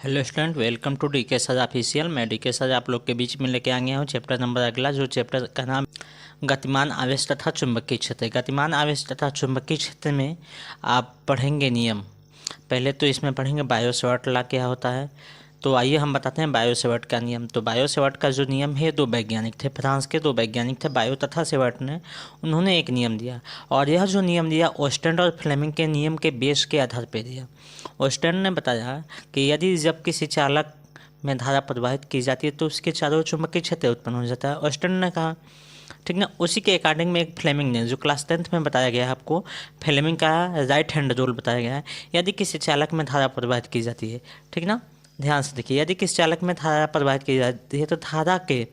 Hello student, welcome to DK sir official. मैं DK sir आप लोग के बीच में लेके आ गया हूँ चैप्टर नंबर अगला, जो चैप्टर का नाम गतिमान आवेश तथा चुंबकीय क्षेत्र। गतिमान आवेश तथा चुंबकीय क्षेत्र में आप पढ़ेंगे नियम। पहले तो इसमें पढ़ेंगे बायो सेवर्ट लॉ क्या होता है। तो आइए हम बताते हैं बायो सेवर्ट का नियम। तो बायो सेवर्ट का जो नियम है, दो वैज्ञानिक थे, फ्रांस के दो वैज्ञानिक थे, बायो तथा सेवर्ट ने। उन्होंने एक नियम दिया, और यह जो नियम दिया ओस्टेंड और फ्लेमिंग के नियम के बेस के आधार पर दिया। ओस्टेंड ने बताया कि यदि जब किसी चालक में धारा प्रवाहित की जाती है तो उसके चारों ओर चुंबकीय क्षेत्र उत्पन्न हो जाता है। ओस्टेंड ने कहा, ठीक ना। उसी के अकॉर्डिंग में एक फ्लेमिंग ने, जो क्लास 10th में बताया गया है आपको, फ्लेमिंग का राइट हैंड रूल बताया गया है। यदि किसी चालक में धारा प्रवाहित की जाती है, ठीक ना, ध्यान से देखिए, यदि किसी चालक में धारा प्रवाहित की जाती है तो धारा के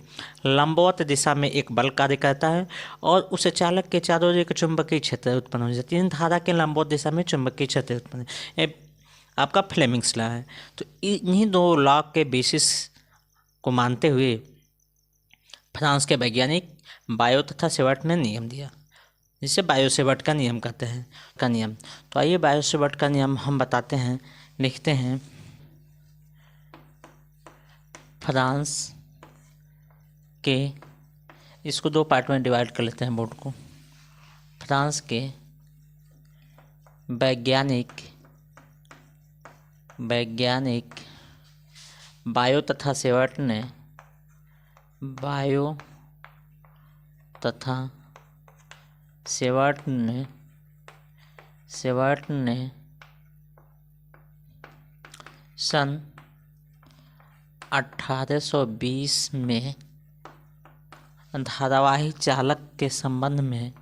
लंबवत दिशा में एक बल कार्य करता है और उस चालक के चारों ओर एक चुंबकीय क्षेत्र उत्पन्न हो जाती है। धारा के लंबवत दिशा में चुंबकीय क्षेत्र उत्पन्न आपका फ्लेमिंग्स लॉ है। तो इन्हीं दो लॉ के बेसिस को मानते हुए फ्रांस के वैज्ञानिक बायो तथा सेवर्ट ने नियम दिया, जिसे बायो सेवर्ट का नियम कहते हैं का नियम। तो आइए बायो सेवर्ट का नियम हम बताते हैं, लिखते हैं। फ्रांस के, इसको दो पार्ट में डिवाइड कर लेते हैं बोर्ड को। फ्रांस के वैज्ञानिक बायो तथा सेवर्ट ने सन 1820 में धारावाही चालक के संबंध में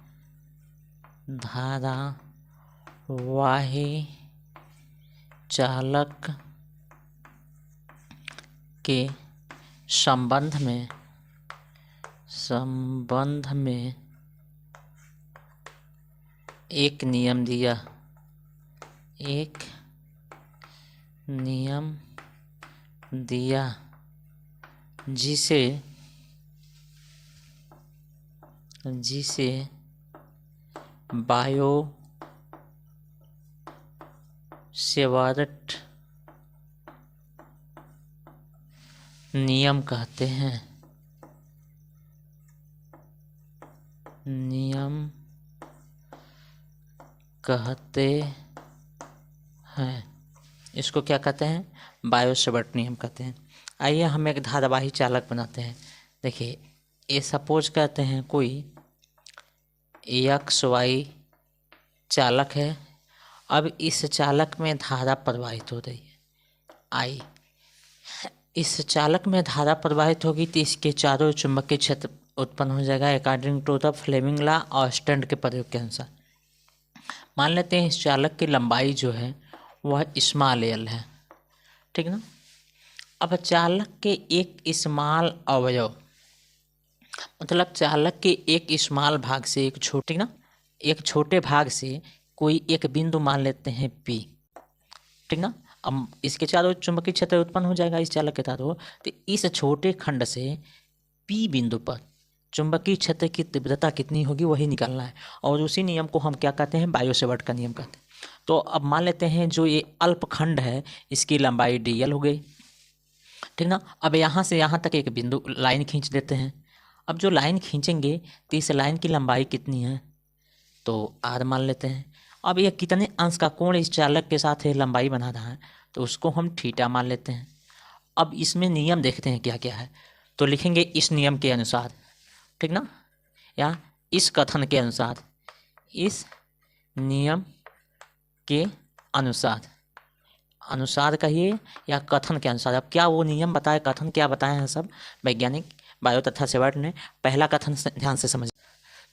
एक नियम दिया, जिसे बायो सेवर्ट नियम कहते हैं। इसको क्या कहते हैं? बायो सेवर्ट नियम कहते हैं। आइए हम एक धारावाही चालक बनाते हैं। देखिए, ये सपोज करते हैं कोई XY चालक है। अब इस चालक में धारा प्रवाहित हो रही है I। इस चालक में धारा प्रवाहित होगी तो इसके चारों ओर चुंबकीय क्षेत्र उत्पन्न हो जाएगा according to the Fleming law और ओस्टेंड के प्रयोग के अनुसार। मान लेते हैं इस चालक की लंबाई जो है वह स्मॉल l है, ठीक ना। अब चालक के एक स्मॉल अवयव, मतलब चालक के एक स्मॉल भाग से एक छोटे भाग से कोई एक बिंदु मान लेते हैं P, ठीक ना। अब इसके चारों चुंबकीय क्षेत्र उत्पन्न हो जाएगा इस चालक के चारों। तो इस छोटे खंड से P बिंदु पर चुंबकीय क्षेत्र की तीव्रता कितनी होगी वही निकालना है, और उसी नियम को हम क्या कहते हैं? बायो सेवर्ट का नियम कहते हैं। तो अब मान लेते हैं जो ये अल्पखंड है इसकी लंबाई dl हो गई, ठीक ना। अब यहाँ से यहाँ तक एक बिंदु लाइन खींच देते हैं। अब जो लाइन खींचेंगे तो इस लाइन की लंबाई कितनी है? तो r मान लेते हैं। अब यह कितने अंश का कोण इस चालक के साथ है लंबाई बना रहा है, तो उसको हम थीटा मान लेते हैं। अब इसमें नियम देखते हैं क्या क्या है। तो लिखेंगे इस नियम के अनुसार, ठीक ना, या इस कथन के अनुसार, इस नियम के अनुसार कहिए या कथन के अनुसार। अब क्या वो नियम बताए, कथन क्या बताए हैं सब वैज्ञानिक बायो तथा सेवर्ट ने। पहला कथन ध्यान से समझ,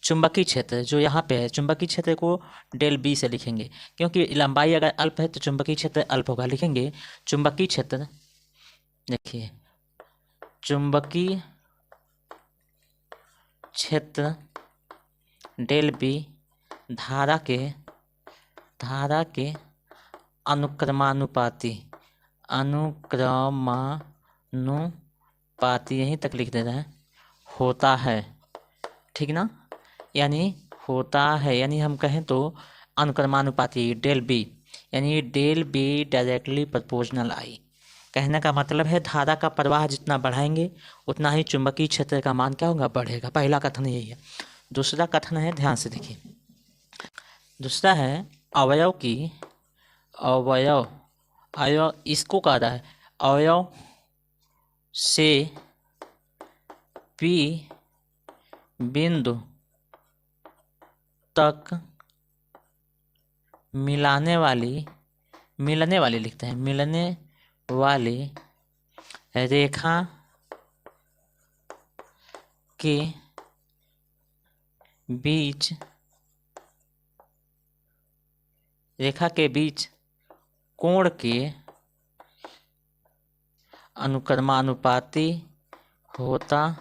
चुंबकीय क्षेत्र जो यहाँ पे है, चुंबकीय क्षेत्र को डेल बी से लिखेंगे, क्योंकि लंबाई अगर अल्प है तो चुंबकीय क्षेत्र अल्प होगा। लिखेंगे चुंबकीय क्षेत्र, देखिए चुंबकीय क्षेत्र डेल बी धारा के अनुक्रमानुपाती, यहीं तक लिख दे रहे हैं, होता है, ठीक ना। यानी होता है, यानी हम कहें तो अनुक्रमानुपाती डेल बी, यानी डेल बी डायरेक्टली प्रोपोर्शनल आई, कहने का मतलब है धारा का प्रवाह जितना बढ़ाएंगे उतना ही चुंबकीय क्षेत्र का मान क्या होगा, बढ़ेगा। पहला कथन यही है। दूसरा कथन है, ध्यान से देखिए, दूसरा है अवयव की, अवयव अवयव इसको कह रहा है, अवयव से पी बिंदु तक मिलने वाली लिखते हैं, मिलने वाली रेखा के बीच कोण के अनुक्रमानुपाती होता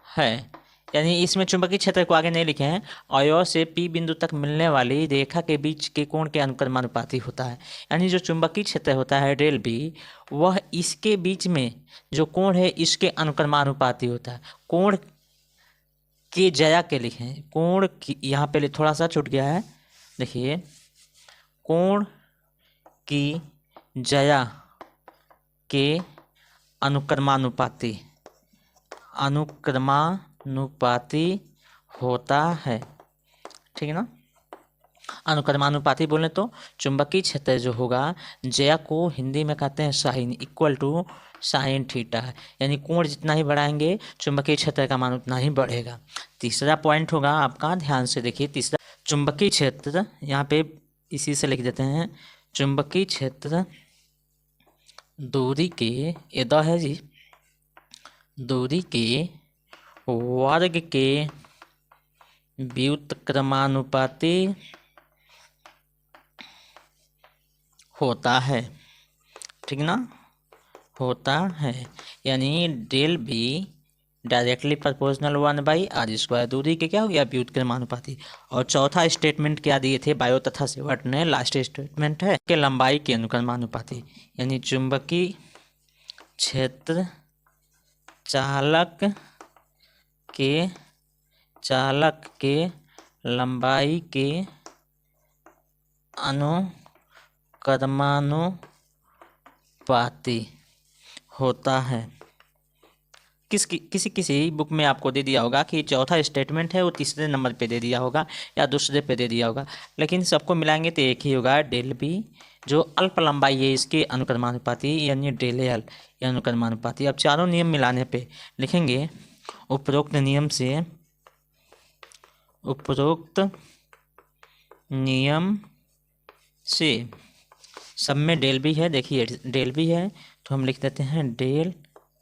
है। यानी इसमें चुंबकीय क्षेत्र को आगे नहीं लिखे हैं, अवयव से पी बिंदु तक मिलने वाली रेखा के बीच के कोण के अनुक्रमानुपाती होता है। यानी जो चुंबकीय क्षेत्र होता है डेल बी, वह इसके बीच में जो कोण है इसके अनुक्रमानुपाती होता है। कोण के जया के लिखे हैं, कोण की, यहाँ पे थोड़ा सा छूट गया है, देखिए, कोण की जया के अनुक्रमानुपाती होता है, ठीक है ना। अनुक्रमानुपाती बोले तो चुंबकीय क्षेत्र जो होगा, जया को हिंदी में कहते हैं sine, equal to sine theta है। यानी कोण जितना ही बढ़ाएंगे चुंबकीय क्षेत्र का मान उतना ही बढ़ेगा। तीसरा पॉइंट होगा आपका, ध्यान से देखिए, तीसरा चुंबकीय क्षेत्र, यहाँ पे इसी से लिख देते हैं, चुंबकीय क्षेत्र दूरी के, ये द है जी, दूरी के वर्ग के व्युत्क्रमानुपाती होता है, ठीक ना, होता है। यानी del be directly proportional 1/r², दूरी के क्या हो गया, व्युत्क्रमानुपाती। और चौथा स्टेटमेंट क्या दिए थे बायो तथा सेवर्ट ने, लास्ट स्टेटमेंट है कि लंबाई के अनुक्रमानुपाती। यानी चुंबकीय क्षेत्र चालक के लंबाई के अनुक्रमानुपाती होता है। किसी बुक में आपको दे दिया होगा कि चौथा स्टेटमेंट है वो तीसरे नंबर पे दे दिया होगा या दूसरे पे दे दिया होगा, लेकिन सबको मिलाएंगे तो एक ही होगा, डेल बी जो अल्प लंबाई है इसके अनुक्रमानुपाती, यानी डेल एल या अनुक्रमानुपाती। अब चारों नियम मिलाने पे लिखेंगे, उपरोक्त नियम से सब में डेल बी है, देखिए डेल बी है तो हम लिख देते हैं डेल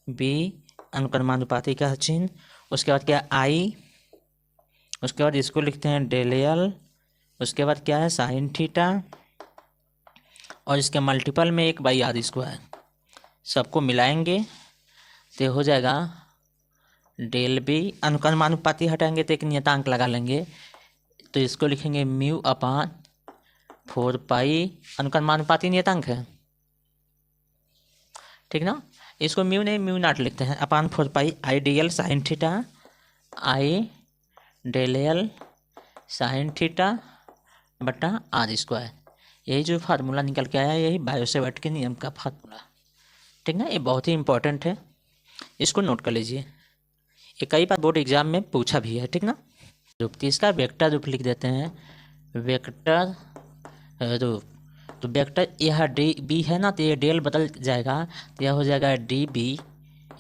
बी अनुक्रमानुपाती का चिन्ह। उसके बाद क्या, आई, उसके बाद इसको लिखते हैं डेल एल, उसके बाद क्या है, साइन थीटा, और इसके मल्टीपल में 1/r²। सबको मिलाएंगे तो हो जाएगा डेल बी, अनुक्रमानुपाती हटाएंगे तो एक नियतांक लगा लेंगे, तो इसको लिखेंगे μ/4π, अनुक्रमानुपाती नियतांक है, ठीक ना। इसको म्यू नहीं μ0 लिखते हैं, /4π I D L sine theta, I del L sine theta बटा r²। यही जो फार्मूला निकल के आया, यही बायो सेवर्ट के नियम का फार्मूला, ठीक ना। ये बहुत ही इंपॉर्टेंट है, इसको नोट कर लीजिए, ये कई बार बोर्ड एग्जाम में पूछा भी है, ठीक ना। रूप, तीसरा वेक्टर रूप लिख देते हैं, वेक्टर रूप। तो वेक्टर यह डी बी है ना, तो ये डेल बदल जाएगा, तो यह हो जाएगा डी बी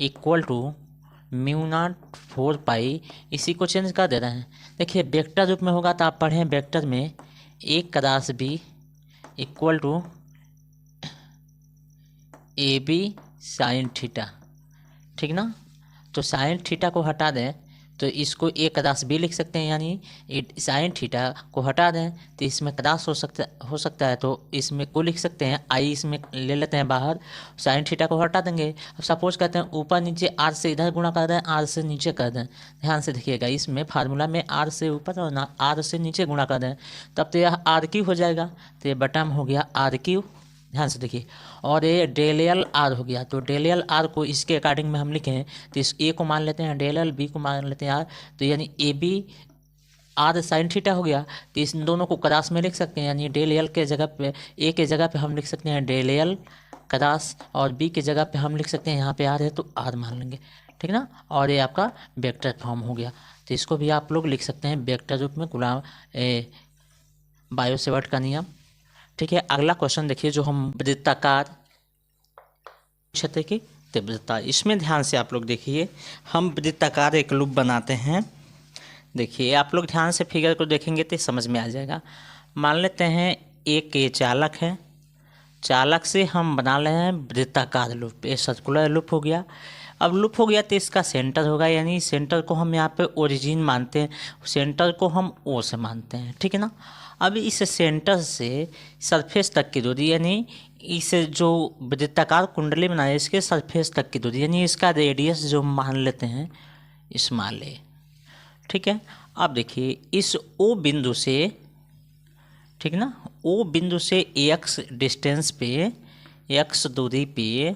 इक्वल टू μ0/4π, इसी को चेंज कर दे रहे हैं। देखिए वेक्टर रूप में होगा तो आप पढ़ें वेक्टर में एक cross B equal to A B sine theta, ठीक ना। तो साइन थीटा को हटा दें तो इसको एक क्रास बी लिख सकते हैं, यानी साइन थीटा को हटा दें तो इसमें क्रास हो सकता है, तो इसमें को लिख सकते हैं, आई इसमें ले लेते हैं बाहर, साइन थीटा को हटा देंगे। अब सपोज कहते हैं ऊपर नीचे आर से इधर गुणा कर दें, आर से नीचे कर दें। ध्यान से देखिएगा, इसमें फार्मूला में आर से ऊपर और ना आर से नीचे गुणा कर दें, तब तो यह आर क्यू हो जाएगा, तो ये बटा में हो गया आर क्यू। ध्यान से देखिए, और ये डेल एल आर हो गया, तो डेल एल आर को इसके अकॉर्डिंग में हम लिखें तो इस ए को मान लेते हैं डेल एल, बी को मान लेते हैं आर, तो यानी A B R sine theta हो गया। तो इस दोनों को क्रॉस में लिख सकते हैं, यानी डेल एल के जगह पे, ए के जगह पे हम लिख सकते हैं डेल एल क्रॉस, और बी की जगह पे हम लिख सकते हैं, यहाँ पे आर है तो आर मान लेंगे, ठीक ना। और ये आपका वेक्टर फॉर्म हो गया, तो इसको भी आप लोग लिख सकते हैं वेक्टर रूप में, बायो सेवर्ट का नियम। ठीक है, अगला क्वेश्चन देखिए, जो हम वृत्ताकार क्षेत्र की तीव्रता, इसमें ध्यान से आप लोग देखिए, हम वृत्ताकार एक लूप बनाते हैं। देखिए आप लोग ध्यान से फिगर को देखेंगे तो समझ में आ जाएगा। मान लेते हैं एक ये चालक है, चालक से हम बना रहे हैं वृत्ताकार लूप, ये सर्कुलर लूप हो गया। अब लूप हो गया तो इसका सेंटर होगा, यानी सेंटर को हम यहाँ पे ओरिजिन मानते हैं, सेंटर को हम ओ से मानते हैं, ठीक है ना। अब इस सेंटर से सरफेस तक की दूरी, यानी इस जो वृत्ताकार कुंडली बनाए इसके सरफेस तक की दूरी, यानी इसका रेडियस जो मान लेते हैं स्मॉल ए, ठीक है। अब देखिए इस ओ बिंदु से, ठीक ना, ओ बिंदु से एक्स डिस्टेंस पे, एक्स दूरी पे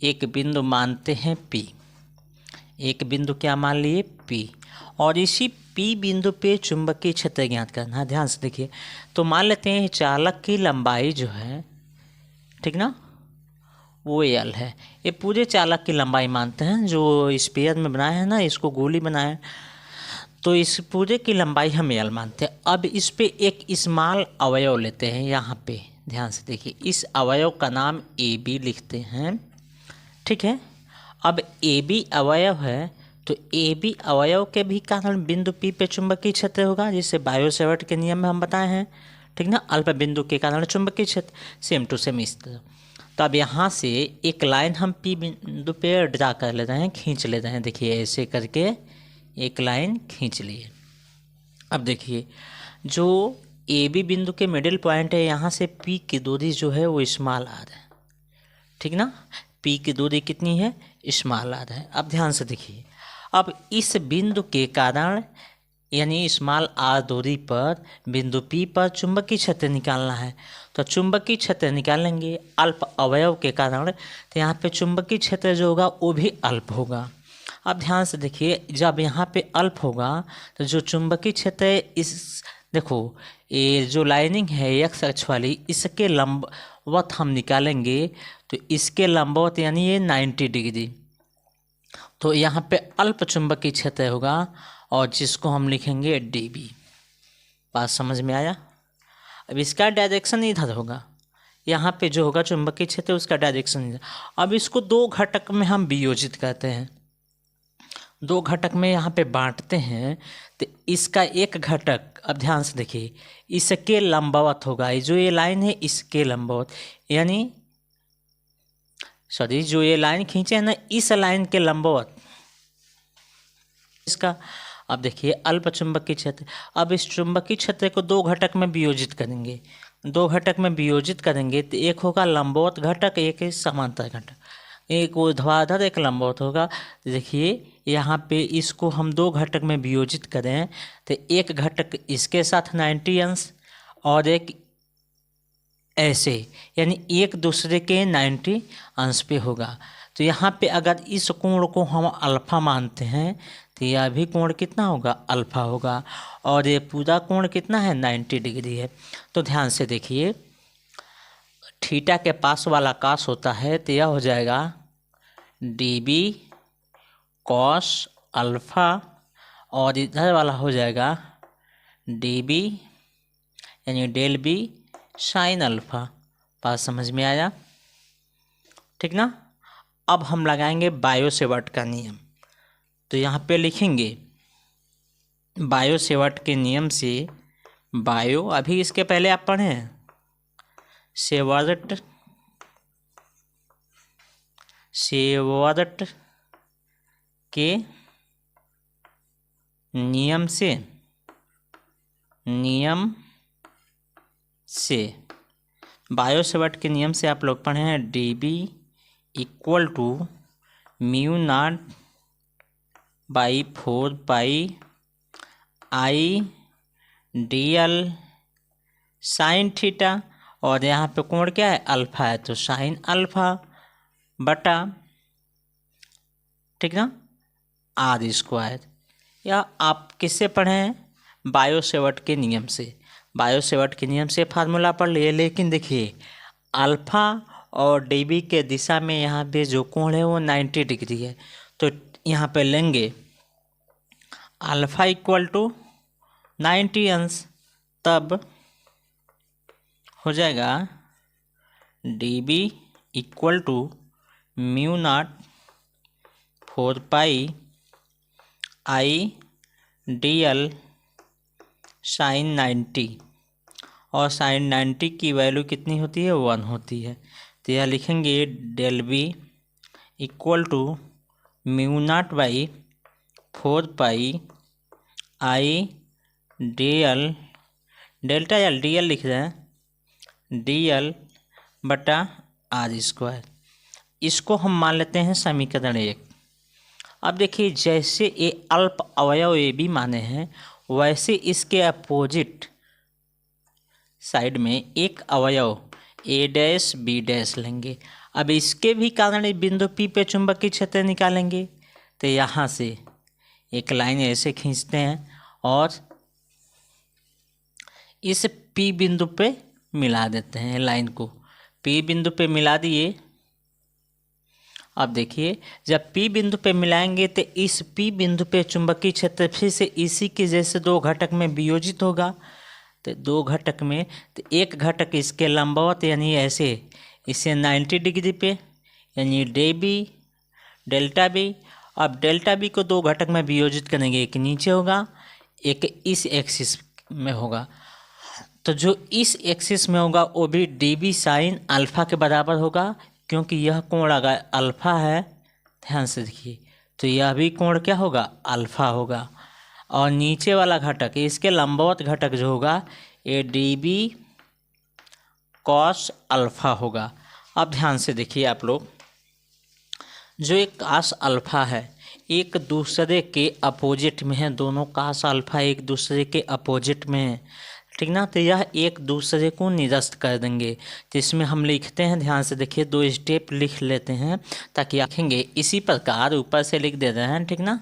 एक बिंदु मानते हैं पी, एक बिंदु क्या मान लिए पी, और इसी पी बिंदु पे चुंबकीय क्षेत्र ज्ञात करना है। ध्यान से देखिए, तो मान लेते हैं चालक की लंबाई जो है, ठीक ना, वो एल है, ये पूरे चालक की लंबाई मानते हैं, जो स्फीयर में बनाए हैं ना, इसको गोली बनाए, तो इस पूरे की लंबाई हम एल मानते हैं। अब इस पे एक स्मॉल अवयव लेते हैं, यहाँ पे ध्यान से देखिए, इस अवयव का नाम ए बी लिखते हैं, ठीक है। अब ए बी अवयव है, तो ए बी अवयव के भी कारण बिंदु पी पे चुंबकीय क्षेत्र होगा, जिसे बायो सेवर्ट के नियम में हम बताए हैं, ठीक ना, अल्प बिंदु के कारण चुंबकीय क्षेत्र, सेम टू सेम इस तरह। तो अब यहाँ से एक लाइन हम पी बिंदु पे ड्रा कर लेते हैं, खींच लेते हैं, देखिए ऐसे करके एक लाइन खींच लिए। अब देखिए जो ए बी बिंदु के मिडिल पॉइंट है, यहाँ से पी की दूरी जो है वो स्मॉल आर है, ठीक ना, पी की दूरी कितनी है स्मॉल आर है। अब ध्यान से देखिए, अब इस बिंदु के कारण यानी स्मॉल आर दूरी पर बिंदु पी पर चुंबकीय क्षेत्र निकालना है, तो चुंबकीय क्षेत्र निकालेंगे अल्प अवयव के कारण, तो यहाँ पे चुंबकीय क्षेत्र जो होगा वो भी अल्प होगा। अब ध्यान से देखिए, जब यहाँ पे अल्प होगा तो जो चुंबकीय क्षेत्र है, इस देखो ये जो लाइनिंग है एक्स अक्ष वाली, इसके लंबवत हम निकालेंगे, तो इसके लंबवत यानी ये 90 डिग्री, तो यहाँ पे अल्प चुंबकीय क्षेत्र होगा, और जिसको हम लिखेंगे डी बी। बात समझ में आया। अब इसका डायरेक्शन इधर होगा, यहाँ पे जो होगा चुंबकीय क्षेत्र उसका डायरेक्शन इधर। अब इसको दो घटक में हम वियोजित करते हैं, दो घटक में यहाँ पे बांटते हैं, तो इसका एक घटक, अब ध्यान से देखिए, इसके लंबवत होगा, जो ये लाइन है इसके लंबवत, यानी सॉरी जो ये लाइन खींचे है ना, इस लाइन के लंबवत इसका। अब देखिए अल्प चुंबकीय क्षेत्र, अब इस चुंबकीय क्षेत्र को दो घटक में वियोजित करेंगे, दो घटक में वियोजित करेंगे तो एक होगा लंबवत घटक, एक समांतर घटक, एक ऊर्ध्वाधर एक लंबवत होगा। देखिए यहाँ पे इसको हम दो घटक में वियोजित करें तो एक घटक इसके साथ 90 अंश और एक ऐसे, यानी एक दूसरे के 90 अंश पे होगा। तो यहाँ पे अगर इस कोण को हम अल्फा मानते हैं तो यह भी कोण कितना होगा अल्फा होगा, और ये पूरा कोण कितना है 90 डिग्री है। तो ध्यान से देखिए, थीटा के पास वाला कास होता है तो यह हो जाएगा डी बी कॉस अल्फा, और इधर वाला हो जाएगा डी बी यानी डेल बी साइन अल्फा। बात समझ में आया, ठीक ना। अब हम लगाएंगे बायो सेवर्ट का नियम, तो यहाँ पे लिखेंगे बायो सेवर्ट के नियम से, बायो अभी इसके पहले आप पढ़े हैं, सेवर्ट के नियम से बायो सेवर्ट के नियम से आप लोग पढ़े हैं D B equal to mu naught by 4 pi I D L sine theta, और यहाँ पे कोण क्या है अल्फा है, तो साइन अल्फा बटा, ठीक ना, आर स्क्वायर। या आप किससे पढ़े हैं बायो सेवर्ट के नियम से, बायो सेवर्ट के नियम से फार्मूला पढ़ लिए। लेकिन देखिए अल्फा और डीबी के दिशा में यहाँ पे जो कोण है वो 90 डिग्री है। तो यहाँ पे लेंगे अल्फा इक्वल टू 90 अंश, तब हो जाएगा DB equal to mu naught 4 pi I D L sine 90, और साइन 90 की वैल्यू कितनी होती है, 1 होती है। तो यह लिखेंगे del B equal to mu naught by 4 pi I D L, delta L D L लिख रहे हैं, डी एल बटा आर स्क्वायर। इसको हम मान लेते हैं समीकरण 1। अब देखिए जैसे ये अल्प अवयव ए बी माने हैं, वैसे इसके अपोजिट साइड में एक अवयव ए डैश बी डैश लेंगे। अब इसके भी कारण बिंदु पी पे चुंबकीय क्षेत्र निकालेंगे। तो यहाँ से एक लाइन ऐसे खींचते हैं और इस पी बिंदु पे मिला देते हैं, लाइन को पी बिंदु पे मिला दिए। अब देखिए जब पी बिंदु पे मिलाएंगे तो इस पी बिंदु पे चुंबकीय क्षेत्र फिर से इसी के जैसे दो घटक में वियोजित होगा। तो दो घटक में, तो एक घटक इसके लंबवत यानी ऐसे इसे 90 डिग्री पे, यानी डे बी डेल्टा बी। अब डेल्टा बी को दो घटक में वियोजित करेंगे, एक नीचे होगा एक इस एक्सिस में होगा। तो जो इस एक्सिस में होगा वो भी डी बी साइन अल्फा के बराबर होगा, क्योंकि यह कोण अगर अल्फा है, ध्यान से देखिए, तो यह भी कोण क्या होगा, अल्फा होगा। और नीचे वाला घटक इसके लंबवत घटक जो होगा ये डी बी कॉस अल्फा होगा। अब ध्यान से देखिए आप लोग, जो एक कास अल्फा है एक दूसरे के अपोजिट में है, दोनों कास अल्फा एक दूसरे के अपोजिट में है, ठीक ना। तो यह एक दूसरे को निरस्त कर देंगे। तो इसमें हम लिखते हैं, ध्यान से देखिए, दो स्टेप लिख लेते हैं ताकि लिखेंगे इसी प्रकार ऊपर से लिख देते हैं, ठीक ना।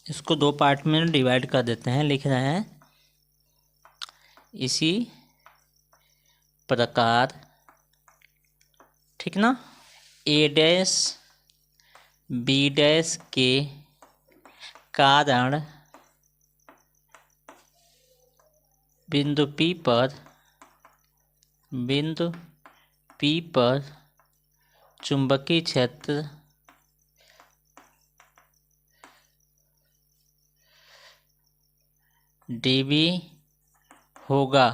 इसको दो पार्ट में डिवाइड कर देते हैं, लिख रहे हैं इसी प्रकार, ठीक ना, ए डैश बी डैश के कारण बिंदु P पर चुंबकीय क्षेत्र dB होगा।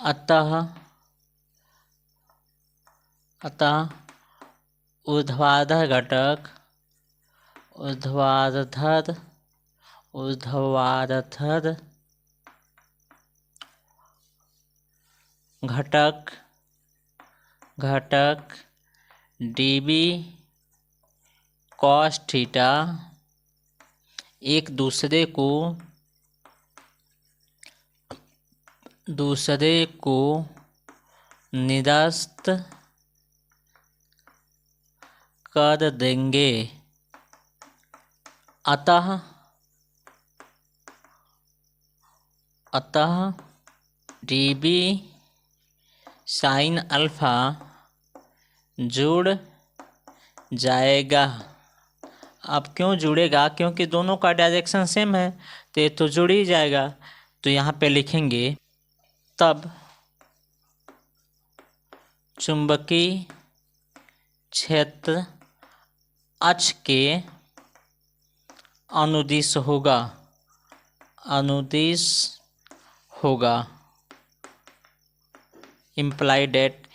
अतः ऊर्ध्वाधर घटक dB cos थीटा एक दूसरे को निरस्त कर देंगे। अतः dB साइन अल्फा जुड़ जाएगा। अब क्यों जुड़ेगा, क्योंकि दोनों का डायरेक्शन सेम है, तो ये तो जुड़ ही जाएगा। तो यहाँ पे लिखेंगे तब चुंबकीय क्षेत्र अक्ष के अनुदिश होगा। इम्प्लाई डेट,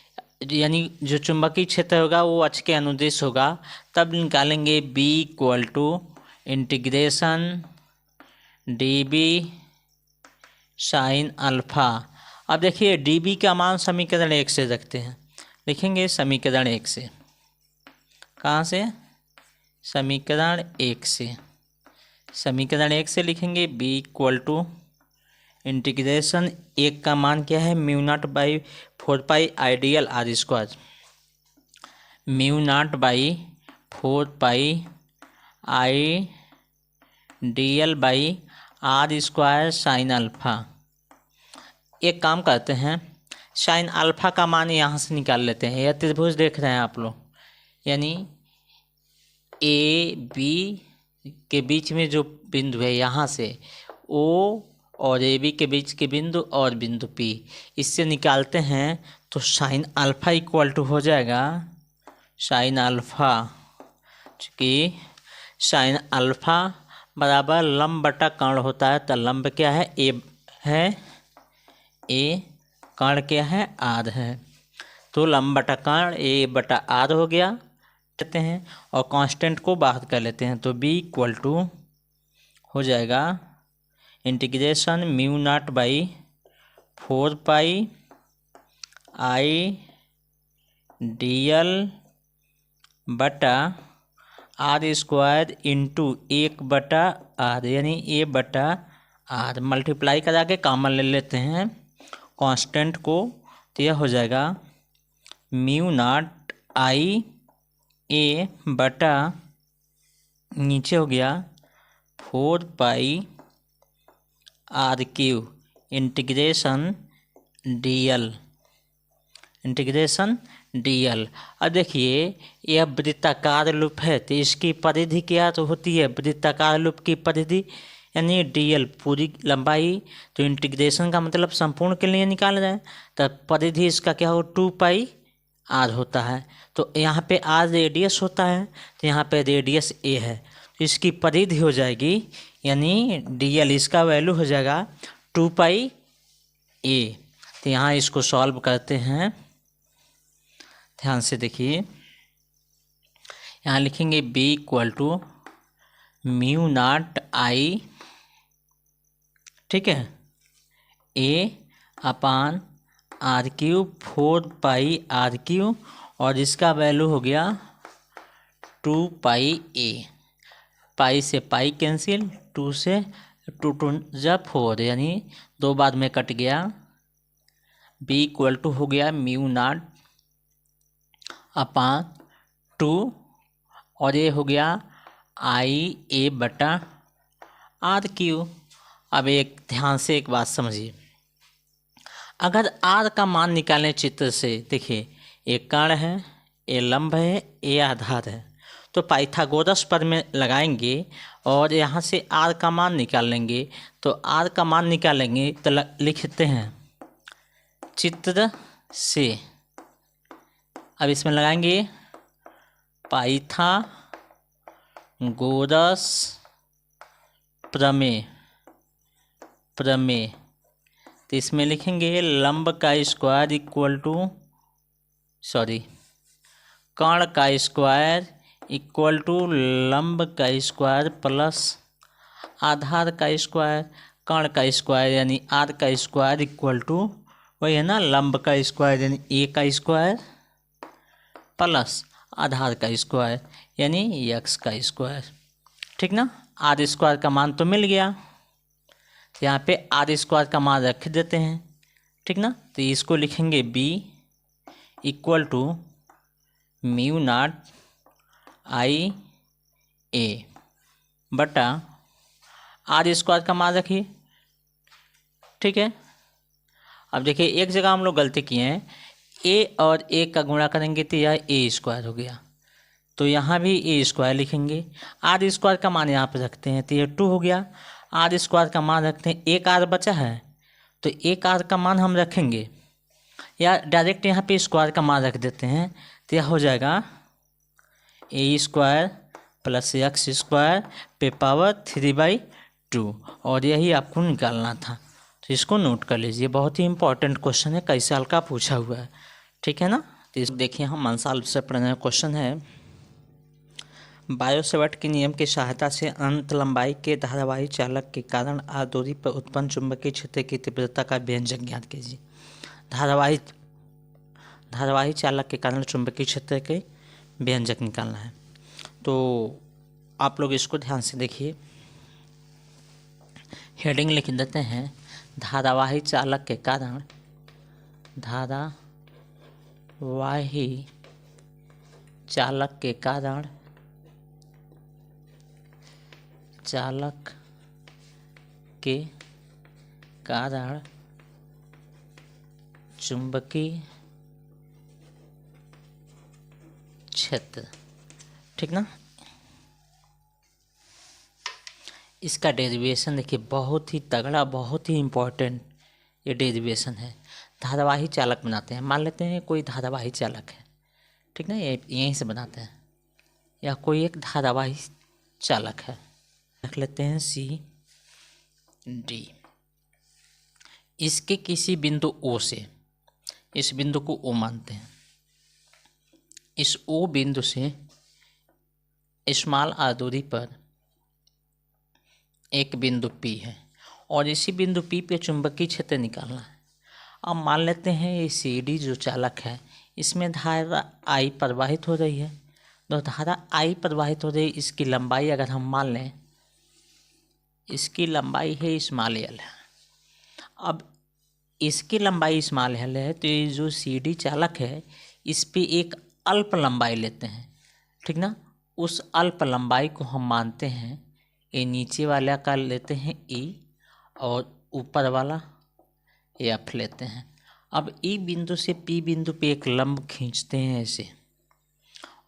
यानी जो चुंबकीय क्षेत्र होगा वो अक्ष के अनुदिश होगा। तब निकालेंगे B equal to integration dB sine alpha. अब देखिए dB का मान समीकरण 1 से रखते हैं, लिखेंगे समीकरण 1 से। कहाँ से, समीकरण 1 से। समीकरण 1 से लिखेंगे B इक्वल टू इंटीग्रेशन 1 का मान क्या है, mu naught by 4 pi ideal R square, mu naught by 4 pi I D L by R square sine alpha. एक काम करते हैं, साइन अल्फा का मान यहाँ से निकाल लेते हैं। यह त्रिभुज देख रहे हैं आप लोग, यानी ए बी के बीच में जो बिंदु है यहाँ से ओ और ए बी के बीच के बिंदु और बिंदु पी, इससे निकालते हैं तो साइन अल्फा इक्वल टू हो जाएगा साइन अल्फा, चूँकि साइन अल्फा बराबर लंब बटा कर्ण होता है, तो लंब क्या है ए है, ए कर्ण क्या है आर है, तो लंब बटा कर्ण ए बटा आर हो गया लेते हैं और कांस्टेंट को बाहर कर लेते हैं, तो बी इक्वल टू हो जाएगा integration mu naught by 4 pi I D L बटा आर स्क्वायर इंटू 1/r, यानी ए बटा आर मल्टीप्लाई करा के कॉमन ले लेते हैं कांस्टेंट को, तो यह हो जाएगा म्यू नॉट आई ए बटा नीचे हो गया 4 पाई r³ इंटीग्रेशन dl। अब देखिए यह वृत्ताकार लूप है, तो इसकी परिधि क्या तो होती है वृत्ताकार लूप की परिधि, यानी dl पूरी लंबाई, तो इंटीग्रेशन का मतलब संपूर्ण के लिए निकाला जाए, तब परिधि इसका क्या हो 2πr होता है, तो यहाँ पे r रेडियस होता है, तो यहाँ पे रेडियस a है, तो इसकी परिधि हो जाएगी, यानी dl इसका वैल्यू हो जाएगा 2πa। तो यहाँ इसको सॉल्व करते हैं, ध्यान से देखिए, यहाँ लिखेंगे b equal to mu naught I, ठीक है, a अपान r³ 4πr³ और इसका वैल्यू हो गया 2πa, पाई से पाई कैंसिल, 2 से 2 2 जब 4, यानी 2 बाद में कट गया, b इक्वल टू हो गया म्यू नॉट अपान 2 और ये हो गया आई ए बटा r³। अब एक ध्यान से एक बात समझिए, अगर r का मान निकालें चित्र से, देखिए एक कर्ण है, ए लंब है, ए आधार है, तो पाइथागोरस पर में लगाएंगे और यहाँ से r का मान निकाल लेंगे, तो r का मान निकालेंगे तो लिखते हैं चित्र से, अब इसमें लगाएंगे पाइथागोरस प्रमेय, तो इसमें लिखेंगे लंब का स्क्वायर इक्वल टू कर्ण का स्क्वायर इक्वल टू लंब का स्क्वायर प्लस आधार का स्क्वायर, कर्ण का स्क्वायर यानी r का स्क्वायर इक्वल टू वही है ना लंब का स्क्वायर यानी a का स्क्वायर प्लस आधार का स्क्वायर यानी x का स्क्वायर, ठीक ना। r स्क्वायर का मान तो मिल गया, तो यहाँ पे r स्क्वायर का मान रख देते हैं, ठीक ना। तो इसको लिखेंगे b equal to mu naught I A बटा r स्क्वायर का मान रखिए, ठीक है। अब देखिए एक जगह हम लोग गलती किए हैं, a और a का गुणा करेंगे तो यह a स्क्वायर हो गया, तो यहाँ भी a स्क्वायर लिखेंगे, r स्क्वायर का मान यहाँ पे रखते हैं तो यह 2 हो गया, r स्क्वायर का मान रखते हैं, एक r बचा है तो एक r का मान हम रखेंगे या डायरेक्ट यहाँ पे स्क्वायर का मान रख देते हैं, तो यह हो जाएगा a square plus x square पे पावर 3/2 और यही आपको निकालना था, तो इसको नोट कर लीजिए, बहुत ही इंपॉर्टेंट क्वेश्चन है, कई साल का पूछा हुआ है, ठीक है ना। तो इस देखिए हम मंसाल से पढ़ने क्वेश्चन है, बायो-सेवर्ट के नियम की सहायता से अनंत लंबाई के धारावाही चालक के कारण r दूरी पर उत्पन्न चुंबकीय क्षेत्र की तीव्रता का व्यंजक ज्ञात कीजिए। धारावाही चालक के कारण चुंबकीय क्षेत्र के व्यंजक निकालना है, तो आप लोग इसको ध्यान से देखिए, हेडिंग लिख देते हैं धारावाही चालक के कारण, धारावाही चालक के कारण चुंबकीय क्षेत्र, ठीक ना। इसका डेरिवेशन देखिए, बहुत ही तगड़ा, बहुत ही इम्पोर्टेंट ये डेरिवेशन है। धारावाही चालक बनाते हैं, मान लेते हैं कोई धारावाही चालक है, ठीक ना, ये यहीं से बनाते हैं, या कोई एक धारावाही चालक है, रख लेते हैं सी डी। इसके किसी बिंदु ओ से, इस बिंदु को ओ मानते हैं, इस ओ बिंदु से स्मॉल आर दूरी पर एक बिंदु P है और इसी बिंदु P पे चुंबकीय क्षेत्र निकालना है। अब मान लेते हैं ये सी डी जो चालक है, इसमें धारा I प्रवाहित हो रही है। तो धारा I प्रवाहित हो रही है, इसकी लंबाई अगर हम मान लें, इसकी लंबाई है स्मॉल l है। अब इसकी लंबाई स्मॉल l है, तो ये जो सी डी चालक है इस पे एक अल्प लंबाई लेते हैं, ठीक ना। उस अल्प लंबाई को हम मानते हैं, ये नीचे वाला का लेते हैं E और ऊपर वाला F लेते हैं। अब E बिंदु से P बिंदु पे एक लंब खींचते हैं ऐसे,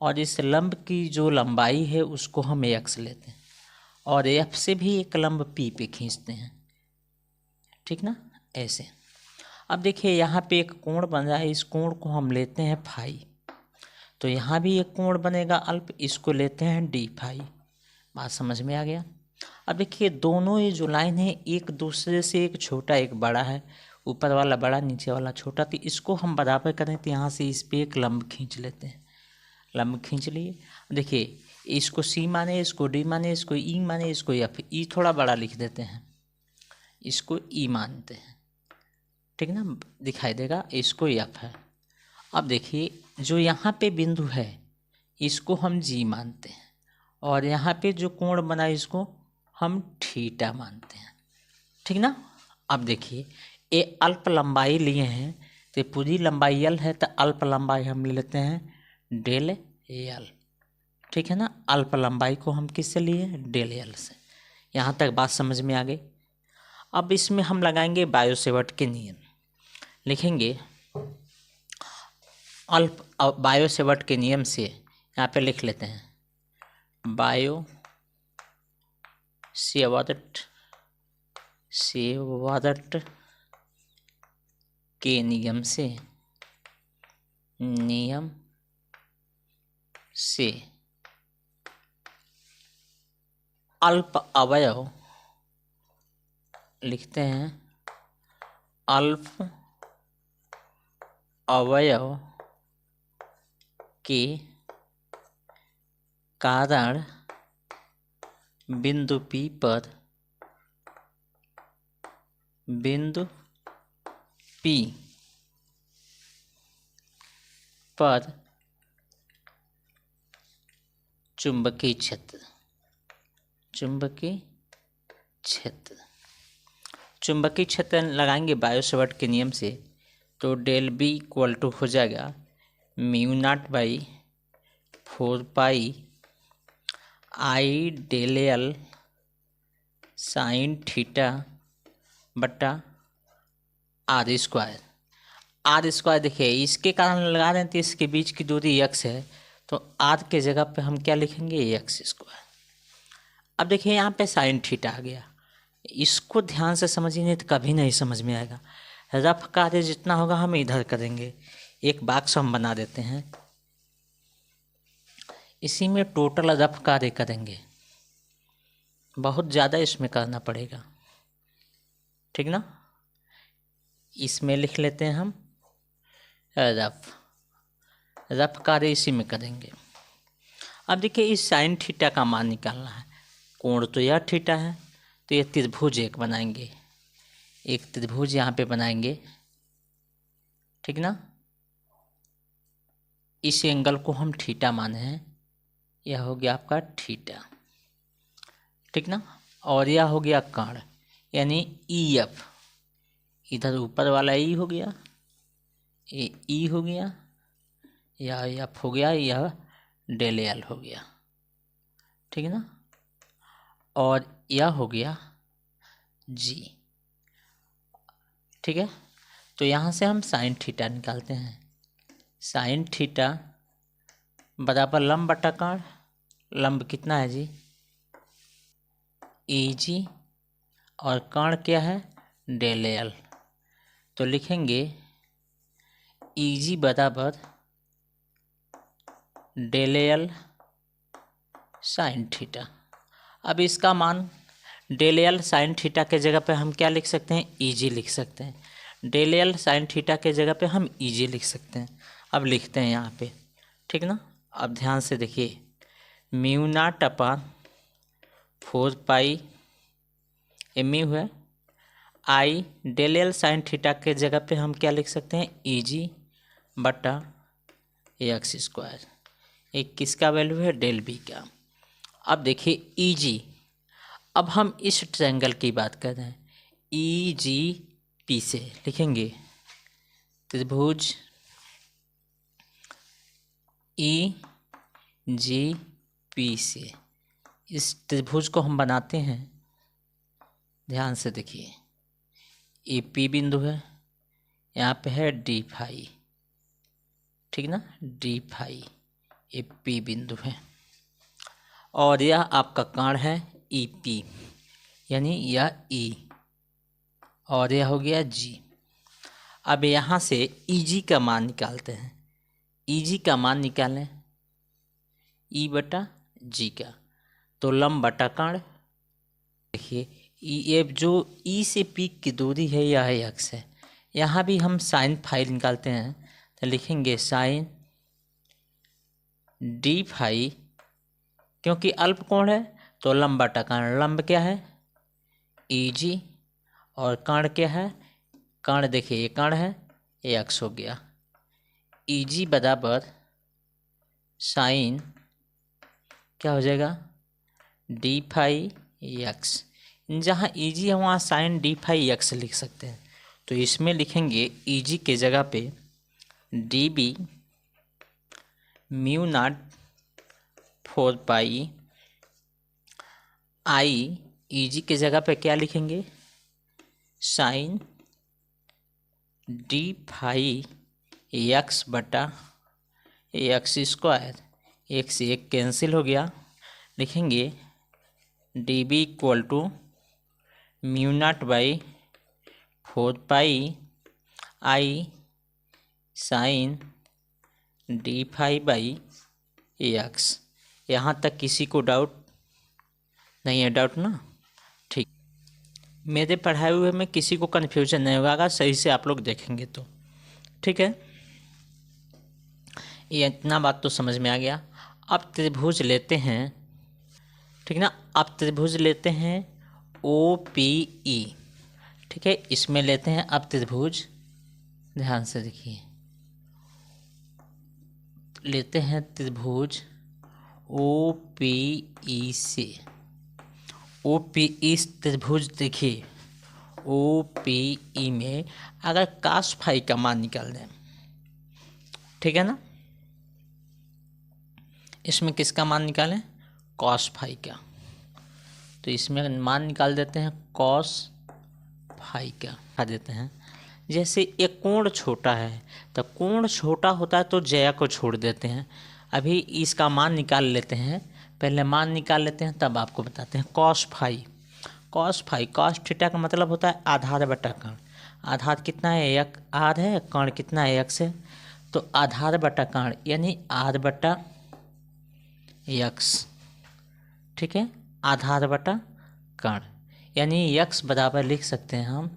और इस लंब की जो लंबाई है उसको हम x लेते हैं, और F से भी एक लंब P पे खींचते हैं, ठीक ना, ऐसे। अब देखिए यहाँ पे एक कोण बन रहा है, इस कोण को हम लेते हैं फाई, तो यहाँ भी एक कोण बनेगा अल्प, इसको लेते हैं डी फाई। बात समझ में आ गया। अब देखिए दोनों ये जो लाइन है एक दूसरे से एक छोटा एक बड़ा है, ऊपर वाला बड़ा नीचे वाला छोटा, तो इसको हम बराबर करें तो यहाँ से इस पे एक लंब खींच लेते हैं, लंब खींच लिए। देखिए इसको सी माने, इसको डी माने, इसको ई माने, इसको एफ, ई थोड़ा बड़ा लिख देते हैं, इसको ई मानते हैं, ठीक ना, दिखाई देगा, इसको एफ है। अब देखिए जो यहाँ पे बिंदु है इसको हम जी मानते हैं, और यहाँ पे जो कोण बना इसको हम थीटा मानते हैं, ठीक ना। अब देखिए ये अल्प लंबाई लिए हैं, तो पूरी लंबाई l है, तो अल्प लंबाई हम ले लेते हैं डेल l, ठीक है ना। अल्प लंबाई को हम किससे लिए, डेल l से। यहाँ तक बात समझ में आ गई। अब इसमें हम लगाएंगे बायो-सेवर्ट के नियम, लिखेंगे अल्प बायो-सेवर्ट के नियम से, यहाँ पे लिख लेते हैं बायो-सेवर्ट के नियम से अल्प अवयव लिखते हैं, अल्प अवयव के कारण बिंदु P पर चुंबकीय क्षेत्र, चुंबकीय क्षेत्र लगाएंगे बायो-सेवर्ट के नियम से, तो डेल बी इक्वल टू हो जाएगा mu naught by 4 pi del L sine theta बट्टा आर स्क्वायर। आर स्क्वायर देखिए इसके कारण लगा रहे हैं, तो इसके बीच की दूरी x है, तो आर के जगह पे हम क्या लिखेंगे, एक्स स्क्वायर। अब देखिए यहाँ पे साइन थीटा आ गया, इसको ध्यान से समझिए नहीं तो कभी नहीं समझ में आएगा। रफ कार्य जितना होगा हम इधर करेंगे, एक बॉक्स हम बना देते हैं, इसी में टोटल रफ कार्य करेंगे, बहुत ज़्यादा इसमें करना पड़ेगा, ठीक ना। इसमें लिख लेते हैं हम रफ कार्य इसी में करेंगे। अब देखिए इस साइन थीटा का मान निकालना है, कोण तो यह थीटा है, तो ये त्रिभुज एक बनाएंगे, एक त्रिभुज यहाँ पे बनाएंगे, ठीक ना। इस एंगल को हम थीटा माने हैं, यह हो गया आपका थीटा, ठीक ना। और यह हो गया कोण यानी ई एफ, इधर ऊपर वाला ई हो गया, ये ई हो गया, यह एफ हो गया, यह डेल एल हो गया, ठीक है ना। और यह हो गया जी, ठीक है। तो यहाँ से हम साइन थीटा निकालते हैं। साइन थीटा बराबर लंब बटा कर्ण, लंब कितना है जी ई जी, और कर्ण क्या है डेल एल। तो लिखेंगे ई जी बराबर डेल एल साइन थीटा। अब इसका मान डेल एल साइन थीटा के जगह पे हम क्या लिख सकते हैं, ई जी लिख सकते हैं। डेल एल साइन थीटा के जगह पे हम ई जी लिख सकते हैं। अब लिखते हैं यहाँ पे, ठीक ना। अब ध्यान से देखिए, म्यू नॉट अपान 4 पाई ए म्यू है आई, डेल एल साइन थीटा के जगह पे हम क्या लिख सकते हैं, ई जी बटा एक्स स्क्वायर। एक किसका वैल्यू है, डेल बी का। अब देखिए ई जी, अब हम इस ट्रायंगल की बात कर रहे हैं। ई जी पी से लिखेंगे त्रिभुज ई जी पी से। इस त्रिभुज को हम बनाते हैं, ध्यान से देखिए, ये पी बिंदु है, यहाँ पे है डी फाई, ठीक ना, डी फाई, ये पी बिंदु है, और यह आपका कर्ण है ई पी, यानी यह ई, और यह हो गया जी। अब यहाँ से ई जी का मान निकालते हैं। ई जी का मान निकालें ई बटा जी का, तो लंब बटा कर्ण। देखिए ये जो ई से पी की दूरी है यह एक्स है। यहाँ भी हम साइन फाई निकालते हैं, तो लिखेंगे साइन डी फाई, क्योंकि अल्प कोण है तो लंब बटा कर्ण। लंब क्या है ई जी, और कर्ण क्या है, कर्ण देखिए ये कर्ण है, ये एक्स हो गया। ई जी बराबर साइन क्या हो जाएगा डी फाई एक्स। जहाँ ई जी है वहाँ साइन डी फाई एक्स लिख सकते हैं। तो इसमें लिखेंगे ई जी के जगह पे D B mu naught 4 pi I, ई जी के जगह पे क्या लिखेंगे साइन डी फाई एक्स बटा एक्स स्क्वायर। एक से एक कैंसिल हो गया, लिखेंगे D B equal to mu naught by 4 pi I sine D phi by X. यहाँ तक किसी को डाउट नहीं है, डाउट ना, ठीक। मेरे पढ़ाए हुए में किसी को कन्फ्यूजन नहीं होगा अगर सही से आप लोग देखेंगे तो, ठीक है। ये इतना बात तो समझ में आ गया। अब त्रिभुज लेते हैं, ठीक ना। अब त्रिभुज लेते हैं ओ पी ई, ठीक है। इसमें लेते हैं अब त्रिभुज, ध्यान से देखिए, लेते हैं त्रिभुज ओ पी ई से। ओ पी ई त्रिभुज देखिए, ओ पी ई में अगर कास फाई का मान निकाल दें, ठीक है ना, इसमें किसका मान निकालें कॉस फाई का, तो इसमें मान निकाल देते हैं कॉस फाई का, खा देते हैं। जैसे एक कोण छोटा है, तो कोण छोटा होता है तो जया को छोड़ देते हैं। अभी इसका मान निकाल लेते हैं, पहले मान निकाल लेते हैं तब आपको बताते हैं। Cos phi, cos phi, cos theta का मतलब होता है आधार बटा कर्ण। आधार कितना है एक आर है, कर्ण कितना है एक्स है, तो आधार बटा कर्ण यानी आर बटा एक्स, ठीक है, आधार बटा कर्ण, यानी एक्स बराबर लिख सकते हैं हम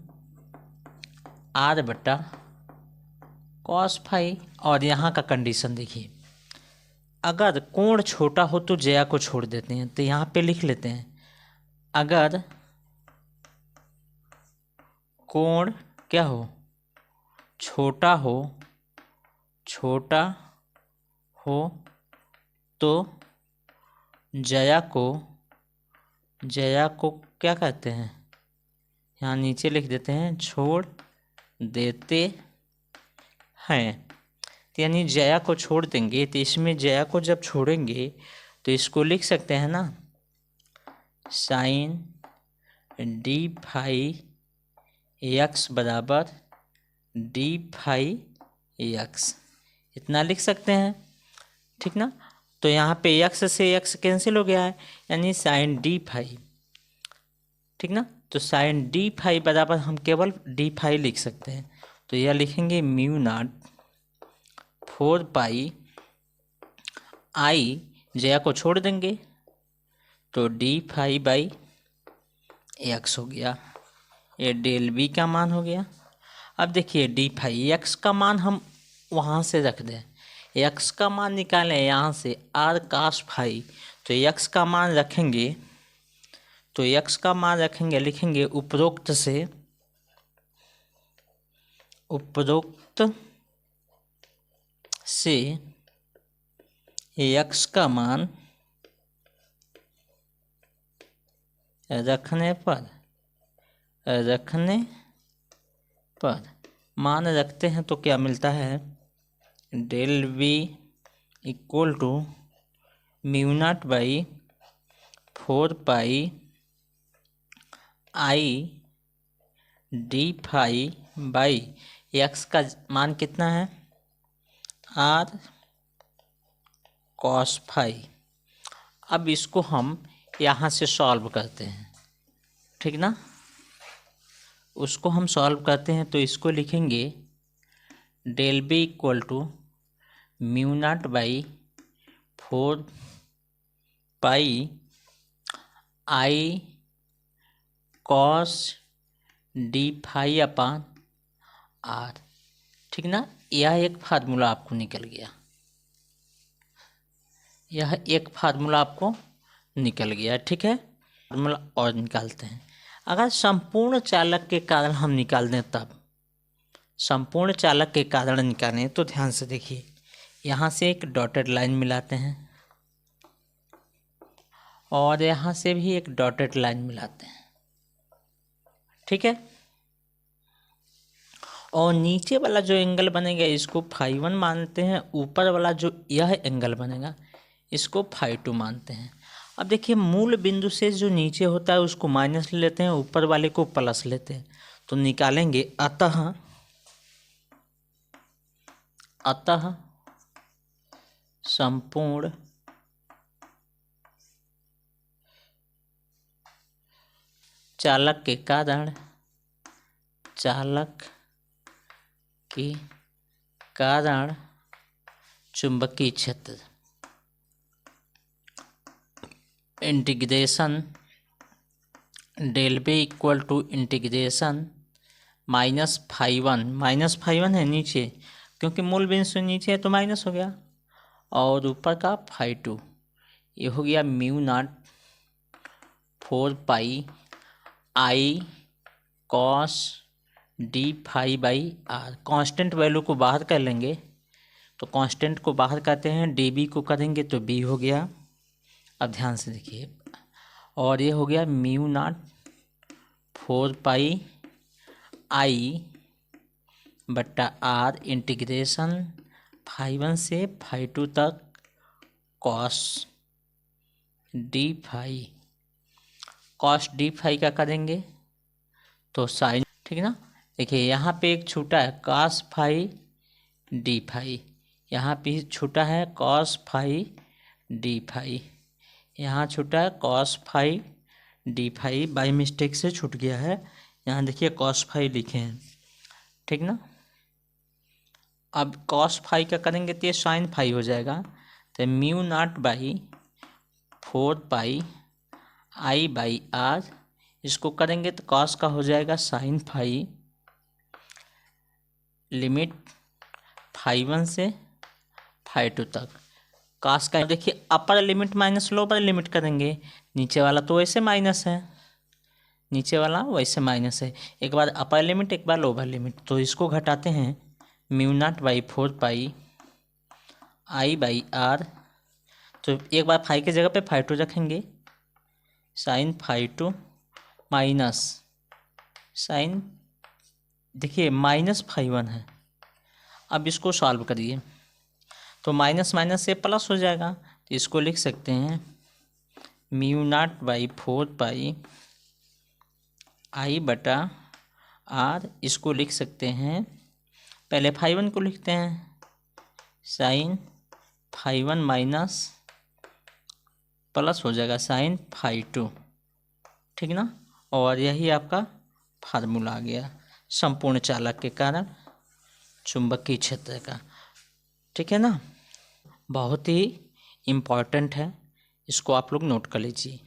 आर बटा कॉस फाई। और यहाँ का कंडीशन देखिए, अगर कोण छोटा हो तो जया को छोड़ देते हैं, तो यहाँ पे लिख लेते हैं अगर कोण क्या हो छोटा हो, छोटा हो तो जया को क्या कहते हैं, यहाँ नीचे लिख देते हैं छोड़ देते हैं। तो यानी जया को छोड़ देंगे, तो इसमें जया को जब छोड़ेंगे तो इसको लिख सकते हैं ना साइन डी फाई एक्स बराबर डी फाई एक्स, इतना लिख सकते हैं, ठीक ना। तो यहाँ पे एक्स से एक्स कैंसिल हो गया है, यानी साइन डी फाई, ठीक ना। तो साइन डी फाई बराबर हम केवल डी फाई लिख सकते हैं, तो यह लिखेंगे म्यू नॉट 4 पाई आई, जया को छोड़ देंगे तो डी फाई बाई एक्स हो गया, ये डेल बी का मान हो गया। अब देखिए डी फाई एक्स का मान हम वहाँ से रख दें, एक्स का मान निकालें यहाँ से आर कास फाई, तो एक्स का मान रखेंगे, तो एक्स का मान रखेंगे, लिखेंगे उपरोक्त से एक्स का मान रखने पर मान रखते हैं तो क्या मिलता है, del V equal to mu naught by 4 pi I D phi by X का मान कितना है, आर कॉस फाई। अब इसको हम यहाँ से सॉल्व करते हैं, ठीक ना। उसको हम सॉल्व करते हैं तो इसको लिखेंगे del B equal to mu naught by 4 pi I cos D phi upon R, ठीक ना। यह एक फार्मूला आपको निकल गया, यह एक फार्मूला आपको निकल गया, ठीक है। फार्मूला और निकालते हैं, अगर संपूर्ण चालक के कारण हम निकाल दें, तब संपूर्ण चालक के कारण निकालें तो ध्यान से देखिए, यहाँ से एक डॉटेड लाइन मिलाते हैं और यहाँ से भी एक डॉटेड लाइन मिलाते हैं, ठीक है। और नीचे वाला जो एंगल बनेगा इसको फाई 1 मानते हैं, ऊपर वाला जो यह एंगल बनेगा इसको फाई 2 मानते हैं। अब देखिए मूल बिंदु से जो नीचे होता है उसको माइनस ले लेते हैं, ऊपर वाले को प्लस लेते हैं, तो निकालेंगे अतः संपूर्ण चालक के कारण चुंबकीय क्षेत्र integration del B equal to integration -φ1 है नीचे, क्योंकि मूल बिंदु से नीचे है तो माइनस हो गया, और ऊपर का φ2, ये हो गया mu naught 4 pi I cos D phi by R. Constant value को बाहर कर लेंगे, तो कांस्टेंट को बाहर करते हैं, डी बी को करेंगे तो बी हो गया। अब ध्यान से देखिए, और ये हो गया म्यू नॉट 4 पाई आई बट्टा आर इंटीग्रेशन φ1 से φ2 तक कॉस डी फाई का करेंगे तो साइन, ठीक ना। देखिए यहाँ पे एक छूटा है कॉस फाई डी फाई, यहाँ पे छूटा है कॉस फाई डी फाई, यहाँ छूटा है cos phi D phi, by mistake से छूट गया है, यहाँ देखिए कॉस फाई लिखे हैं, ठीक ना। अब कॉस फाई का करेंगे तो ये साइन फाई हो जाएगा, तो mu naught by 4 pi I by R, इसको करेंगे तो कॉस का हो जाएगा साइन फाई, लिमिट φ1 से φ2 तक कॉस का। देखिए upper limit minus lower limit करेंगे, नीचे वाला तो वैसे माइनस है, एक बार अपर लिमिट एक बार लोअर लिमिट, तो इसको घटाते हैं mu naught by 4 pi I by R, तो एक बार फाई की जगह पे φ2 रखेंगे, साइन φ2 माइनस साइन, देखिए -φ1 है। अब इसको सॉल्व करिए तो माइनस माइनस से प्लस हो जाएगा, तो इसको लिख सकते हैं म्यू नॉट बाई 4 पाई आई बटा आर, इसको लिख सकते हैं पहले फाई 1 को लिखते हैं, साइन फाई 1 माइनस प्लस हो जाएगा साइन फाई 2, ठीक ना। और यही आपका फार्मूला आ गया संपूर्ण चालक के कारण चुंबकीय क्षेत्र का, ठीक है ना। बहुत ही इम्पॉर्टेंट है, इसको आप लोग नोट कर लीजिए।